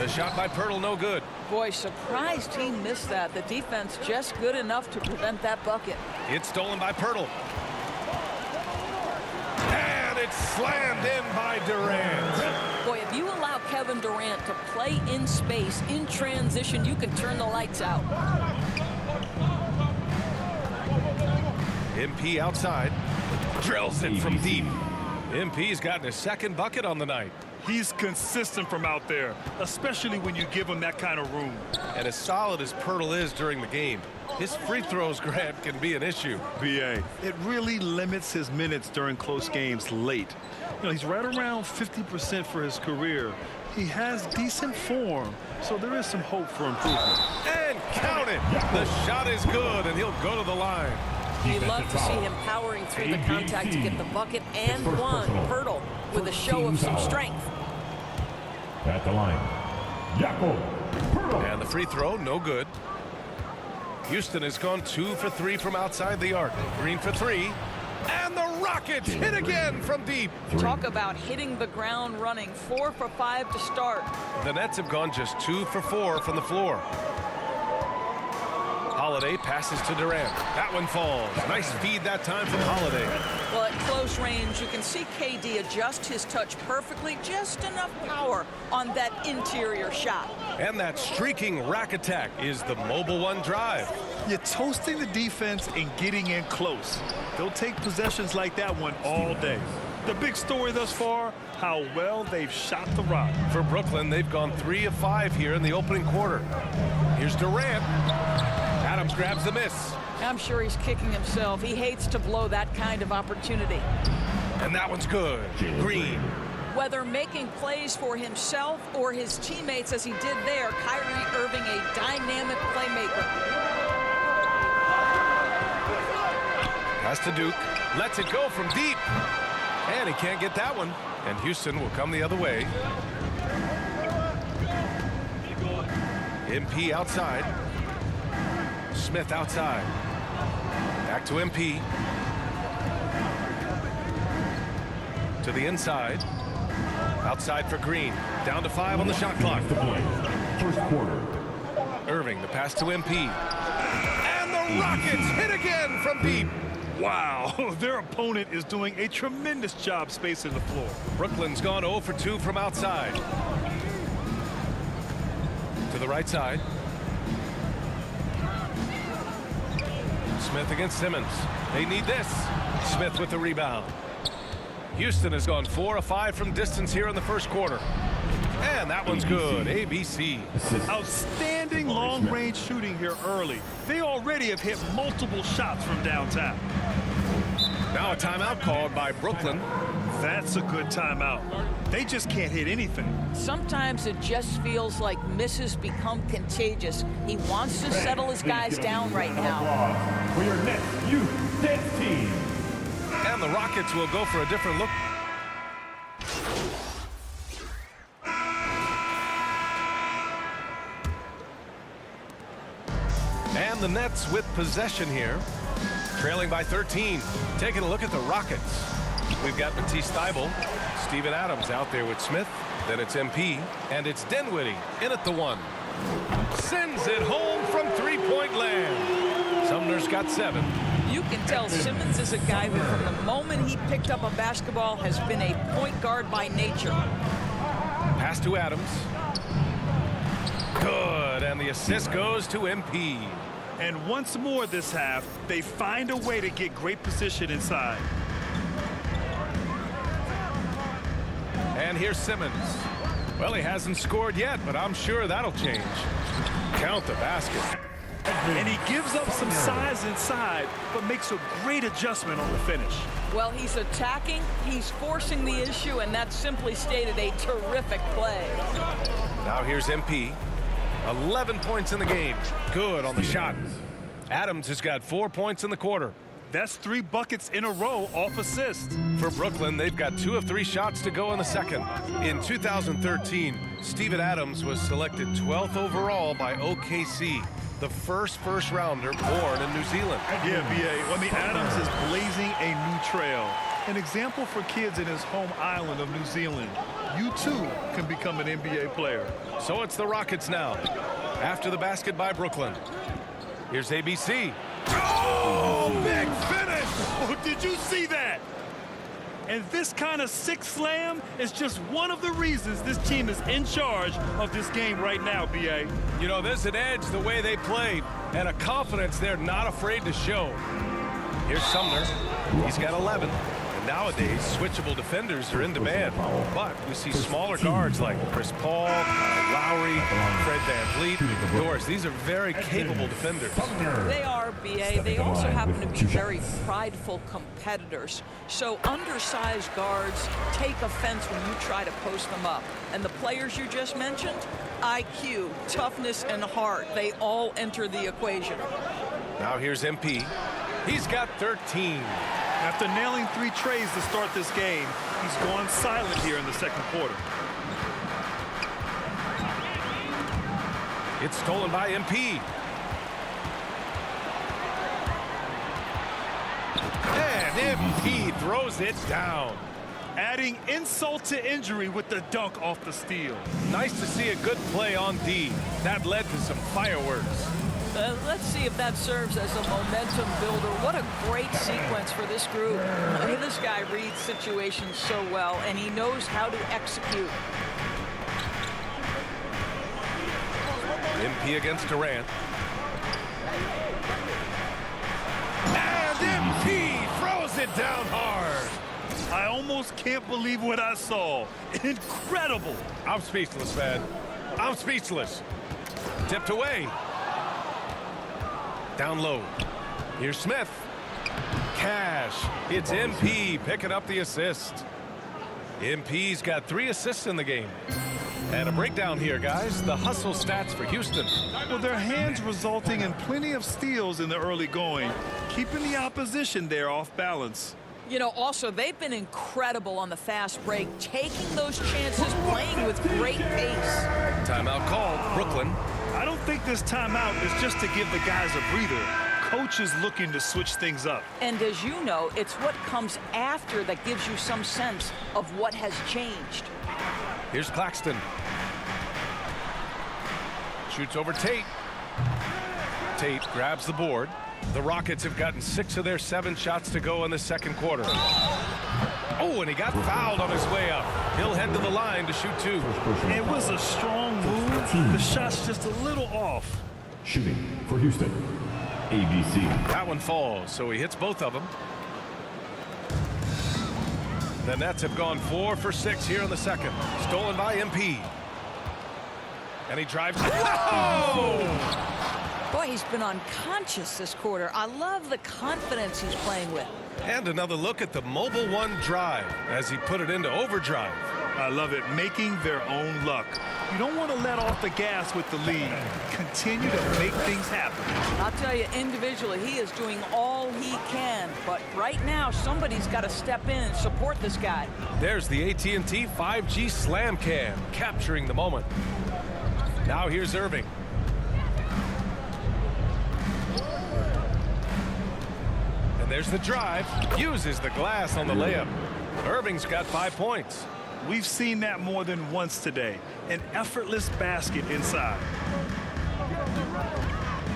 The shot by Pirtle, no good. Boy, surprised he missed that. The defense just good enough to prevent that bucket. It's stolen by Pirtle. And it's slammed in by Durant. Boy, if you allow Kevin Durant to play in space, in transition, you can turn the lights out. MP outside. Drills it from deep. MP's gotten his second bucket on the night. He's consistent from out there, especially when you give him that kind of room. And as solid as Pirtle is during the game, his free throws, Grant, can be an issue. BA, it really limits his minutes during close games late. You know, he's right around 50% for his career. He has decent form, so there is some hope for improvement. And count it. The shot is good, and he'll go to the line. You love to see him powering through the contact to get the bucket and one. Pirtle with a show of some strength. At the line, Jakob Pirtle. And the free throw, no good. Houston has gone 2 for 3 from outside the arc. Green for 3. And the Rockets hit again from deep. Talk about hitting the ground running. 4 for 5 to start. The Nets have gone just 2 for 4 from the floor. Holiday passes to Durant. That one falls. Nice feed that time from Holiday. Well, at close range, you can see KD adjust his touch perfectly. Just enough power on that interior shot. And that streaking rack attack is the Mobile One drive. You're toasting the defense and getting in close. They'll take possessions like that one all day. The big story thus far, how well they've shot the rock. For Brooklyn, they've gone 3 of 5 here in the opening quarter. Here's Durant. Adams grabs the miss. I'm sure he's kicking himself. He hates to blow that kind of opportunity. And that one's good. Green. Whether making plays for himself or his teammates as he did there, Kyrie Irving a dynamic playmaker. Pass to Duke. Lets it go from deep. And he can't get that one. And Houston will come the other way. MP outside. Smith outside. Back to MP. To the inside. Outside for Green. Down to 5 on the shot clock. First quarter. Irving, the pass to MP. And the Rockets hit again from deep. Wow, their opponent is doing a tremendous job spacing the floor. Brooklyn's gone 0 for 2 from outside. To the right side. Smith against Simmons. They need this. Smith with the rebound. Houston has gone 4 of 5 from distance here in the first quarter. And that one's good. ABC. Outstanding long-range shooting here early. They already have hit multiple shots from downtown. Now a timeout called by Brooklyn. That's a good timeout. They just can't hit anything. Sometimes it just feels like misses become contagious. He wants to settle his guys down right now. For your next youth dance team. And the Rockets will go for a different look. And the Nets with possession here. Trailing by 13. Taking a look at the Rockets. We've got Matisse Thybulle, Steven Adams out there with Smith. Then it's MP. And it's Dinwiddie in at the 1. Sends it home from three-point land. Sumner's got 7. You can tell Simmons is a guy who from the moment he picked up a basketball has been a point guard by nature. Pass to Adams. Good, and the assist goes to MP. And once more this half, they find a way to get great position inside. And here's Simmons. Well, he hasn't scored yet, but I'm sure that'll change. Count the basket. And he gives up some size inside, but makes a great adjustment on the finish. Well, he's attacking, he's forcing the issue, and that simply stated a terrific play. Now here's MP. 11 points in the game. Good on the shot. Adams has got 4 points in the quarter. That's 3 buckets in a row off assist. For Brooklyn, they've got 2 of 3 shots to go in the second. In 2013, Steven Adams was selected 12th overall by OKC, the first rounder born in New Zealand. Yeah, BA. I mean, Adams is blazing a new trail. An example for kids in his home island of New Zealand. you too can become an NBA player. So it's the Rockets now. After the basket by Brooklyn. Here's ABC. Oh, big finish! Oh, did you see that? And this kind of sick slam is just one of the reasons this team is in charge of this game right now, B.A. You know, there's an edge the way they played and a confidence they're not afraid to show. Here's Sumner. He's got 11. And nowadays, switchable defenders are in demand. But we see smaller guards like Chris Paul, Lowry, Fred VanVleet. Doris, these are very capable defenders. They are, B.A. They also happen to be very prideful competitors. So undersized guards take offense when you try to post them up. And the players you just mentioned, IQ, toughness, and heart, they all enter the equation. Now here's MP. He's got 13. After nailing 3 trays to start this game, he's gone silent here in the second quarter. It's stolen by MP. And MP throws it down. Adding insult to injury with the dunk off the steal. Nice to see a good play on D. That led to some fireworks. Let's see if that serves as a momentum builder. What a great sequence for this group. This guy reads situations so well, and he knows how to execute. MP against Durant. And MP throws it down hard. I almost can't believe what I saw. Incredible. I'm speechless, man. I'm speechless. Tipped away. Down low. Here's Smith. Cash. It's MP picking up the assist. MP's got 3 assists in the game. And a breakdown here, guys. The hustle stats for Houston. Well, their hands resulting in plenty of steals in the early going, keeping the opposition there off balance. You know, also, they've been incredible on the fast break, taking those chances, playing with great pace. Timeout called. Brooklyn. I don't think this timeout is just to give the guys a breather. Coach is looking to switch things up. And as you know, it's what comes after that gives you some sense of what has changed. Here's Claxton. Shoots over Tate. Tate grabs the board. The Rockets have gotten 6 of their 7 shots to go in the second quarter. Oh, and he got fouled on his way up. He'll head to the line to shoot 2. It was a strong move. The shot's just a little off. Shooting for Houston, ABC. That one falls, so he hits both of them. The Nets have gone 4 for 6 here in the second. Stolen by MP. And he drives. Oh! Boy, he's been unconscious this quarter. I love the confidence he's playing with. And another look at the Mobile One drive as he put it into overdrive. I love it, making their own luck. You don't want to let off the gas with the lead. Continue to make things happen. I'll tell you, individually, he is doing all he can. But right now, somebody's got to step in and support this guy. There's the AT&T 5G Slam Cam, capturing the moment. Now here's Irving. And there's the drive. Uses the glass on the layup. Irving's got 5 points. We've seen that more than once today. An effortless basket inside.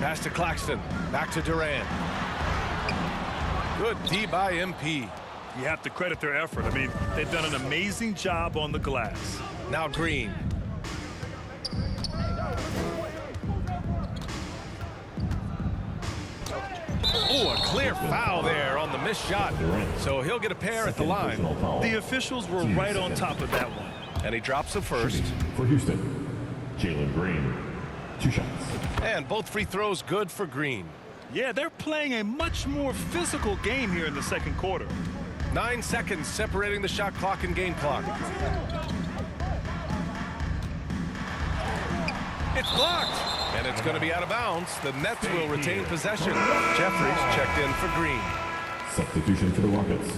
Pass to Claxton. Back to Durant. Good D by MP. You have to credit their effort. I mean, they've done an amazing job on the glass. Now Green. Oh, a clear foul there on the missed shot. So he'll get a pair at the line. The officials were right on top of that one. And he drops a first. For Houston, Jalen Green, 2 shots. And both free throws good for Green. Yeah, they're playing a much more physical game here in the second quarter. 9 seconds separating the shot clock and game clock. It's blocked. And it's going to be out of bounds. The Nets will retain possession. Jeffries checked in for Green. Substitution for the Rockets.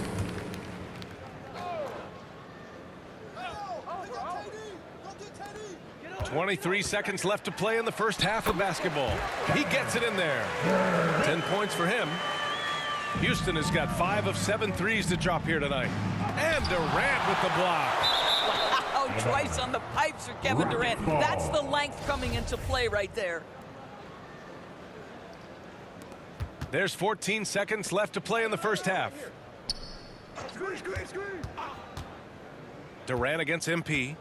23 seconds left to play in the first half of basketball. He gets it in there. 10 points for him. Houston has got 5 of 7 threes to drop here tonight. And Durant with the block. Wow, twice on the pipes for Kevin Durant. That's the length coming into play right there. There's 14 seconds left to play in the first half. Durant against MP.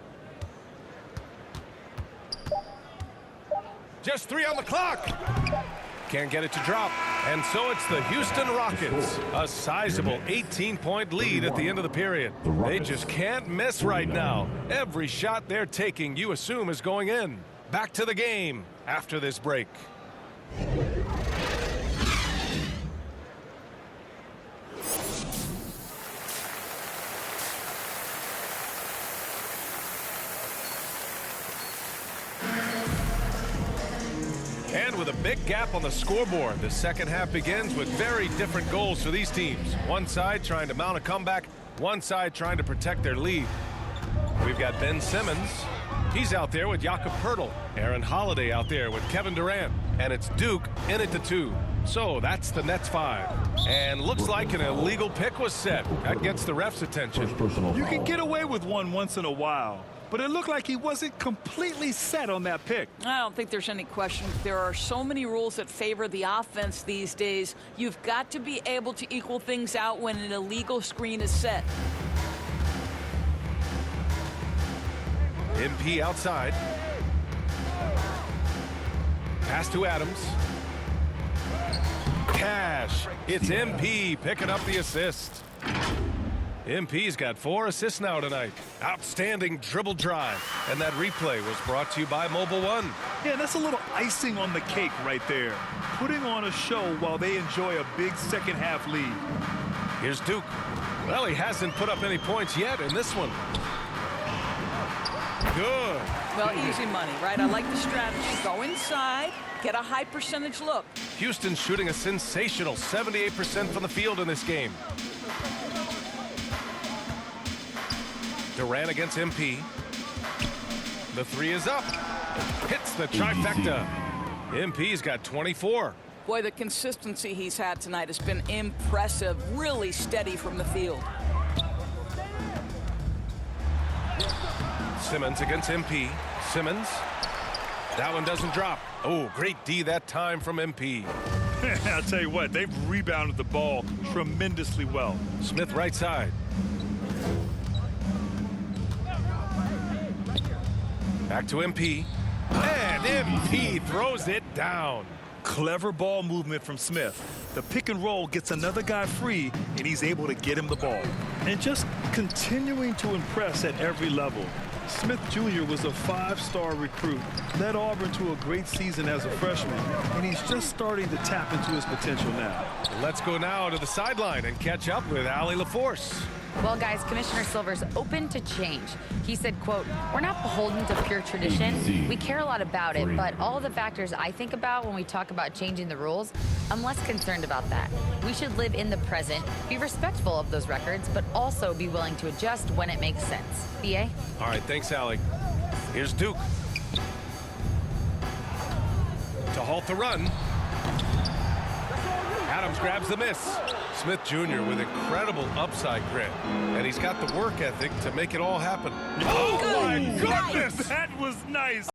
Just 3 on the clock. Can't get it to drop. And so it's the Houston Rockets. A sizable 18-point lead at the end of the period. They just can't miss right now. Every shot they're taking, you assume, is going in. Back to the game after this break. And with a big gap on the scoreboard, the second half begins with very different goals for these teams. One side trying to mount a comeback, one side trying to protect their lead. We've got Ben Simmons. He's out there with Jakob Poeltl. Aaron Holiday out there with Kevin Durant. And it's Duke in it to 2. So that's the Nets 5. And looks like an illegal pick was set. That gets the ref's attention. You can get away with one once in a while, but it looked like he wasn't completely set on that pick. I don't think there's any question. There are so many rules that favor the offense these days. You've got to be able to equal things out when an illegal screen is set. MP outside. Pass to Adams. Cash. It's MP picking up the assist. MP's got 4 assists now tonight. Outstanding dribble drive. And that replay was brought to you by Mobile One. Yeah, that's a little icing on the cake right there. Putting on a show while they enjoy a big second half lead. Here's Duke. Well, he hasn't put up any points yet in this one. Good. Well, easy money, right? I like the strategy. Go inside, get a high percentage look. Houston's shooting a sensational 78% from the field in this game. Durant against MP. The 3 is up. Hits the trifecta. MP's got 24. Boy, the consistency he's had tonight has been impressive. Really steady from the field. Simmons against MP. Simmons. That one doesn't drop. Oh, great D that time from MP. I'll tell you what, they've rebounded the ball tremendously well. Smith right side. Back to MP. And MP throws it down. Clever ball movement from Smith. The pick and roll gets another guy free, and he's able to get him the ball. And just continuing to impress at every level. Smith Jr. was a 5-star recruit, led Auburn to a great season as a freshman, and he's just starting to tap into his potential now. Let's go now to the sideline and catch up with Allie LaForce. Well, guys, Commissioner Silver's open to change. He said, quote, "We're not beholden to pure tradition. We care a lot about it, but all the factors I think about when we talk about changing the rules, I'm less concerned about that. We should live in the present, be respectful of those records, but also be willing to adjust when it makes sense." BA? All right, thanks, Allie. Here's Duke. To halt the run. Adams grabs the miss. Smith Jr. with incredible upside grit. And he's got the work ethic to make it all happen. Oh, my goodness! Nice. That was nice.